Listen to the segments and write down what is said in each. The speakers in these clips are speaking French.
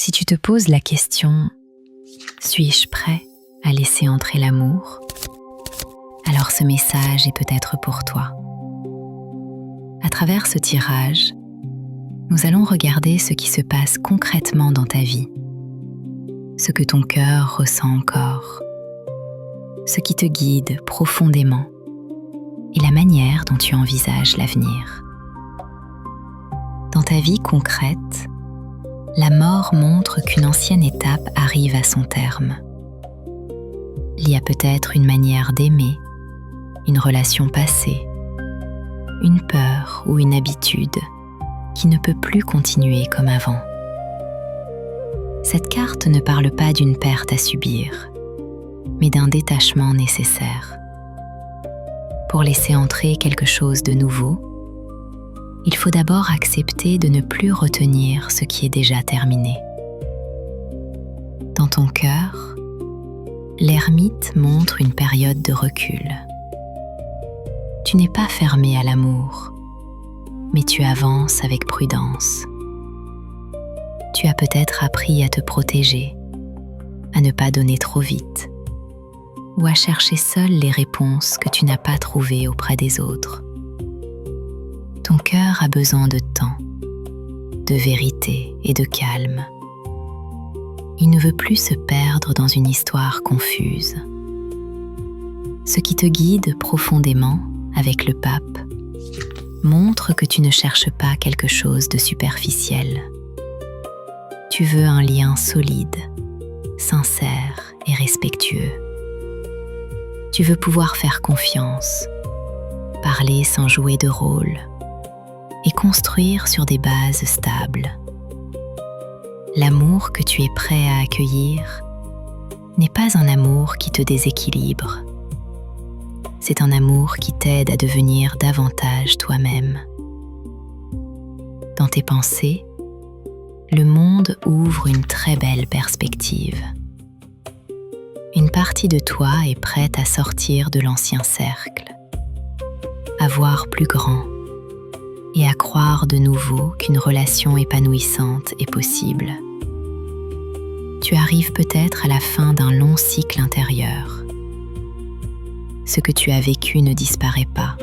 Si tu te poses la question « Suis-je prêt à laisser entrer l'amour ?» alors ce message est peut-être pour toi. À travers ce tirage, nous allons regarder ce qui se passe concrètement dans ta vie, ce que ton cœur ressent encore, ce qui te guide profondément et la manière dont tu envisages l'avenir. Dans ta vie concrète, la mort montre qu'une ancienne étape arrive à son terme. Il y a peut-être une manière d'aimer, une relation passée, une peur ou une habitude qui ne peut plus continuer comme avant. Cette carte ne parle pas d'une perte à subir, mais d'un détachement nécessaire. Pour laisser entrer quelque chose de nouveau, il faut d'abord accepter de ne plus retenir ce qui est déjà terminé. Dans ton cœur, l'ermite montre une période de recul. Tu n'es pas fermé à l'amour, mais tu avances avec prudence. Tu as peut-être appris à te protéger, à ne pas donner trop vite, ou à chercher seul les réponses que tu n'as pas trouvées auprès des autres. Ton cœur a besoin de temps, de vérité et de calme. Il ne veut plus se perdre dans une histoire confuse. Ce qui te guide profondément avec le pape montre que tu ne cherches pas quelque chose de superficiel. Tu veux un lien solide, sincère et respectueux. Tu veux pouvoir faire confiance, parler sans jouer de rôle et construire sur des bases stables. L'amour que tu es prêt à accueillir n'est pas un amour qui te déséquilibre. C'est un amour qui t'aide à devenir davantage toi-même. Dans tes pensées, le monde ouvre une très belle perspective. Une partie de toi est prête à sortir de l'ancien cercle, à voir plus grand et à croire de nouveau qu'une relation épanouissante est possible. Tu arrives peut-être à la fin d'un long cycle intérieur. Ce que tu as vécu ne disparaît pas,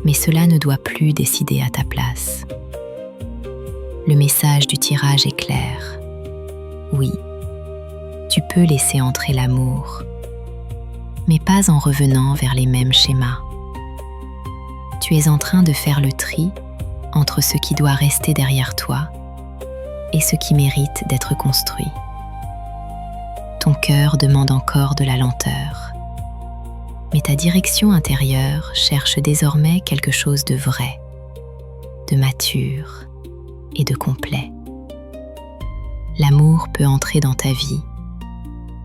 mais cela ne doit plus décider à ta place. Le message du tirage est clair. Oui, tu peux laisser entrer l'amour, mais pas en revenant vers les mêmes schémas. Tu es en train de faire le tri entre ce qui doit rester derrière toi et ce qui mérite d'être construit. Ton cœur demande encore de la lenteur, mais ta direction intérieure cherche désormais quelque chose de vrai, de mature et de complet. L'amour peut entrer dans ta vie,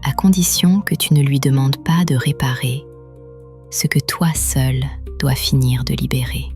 à condition que tu ne lui demandes pas de réparer ce que toi seul dois finir de libérer.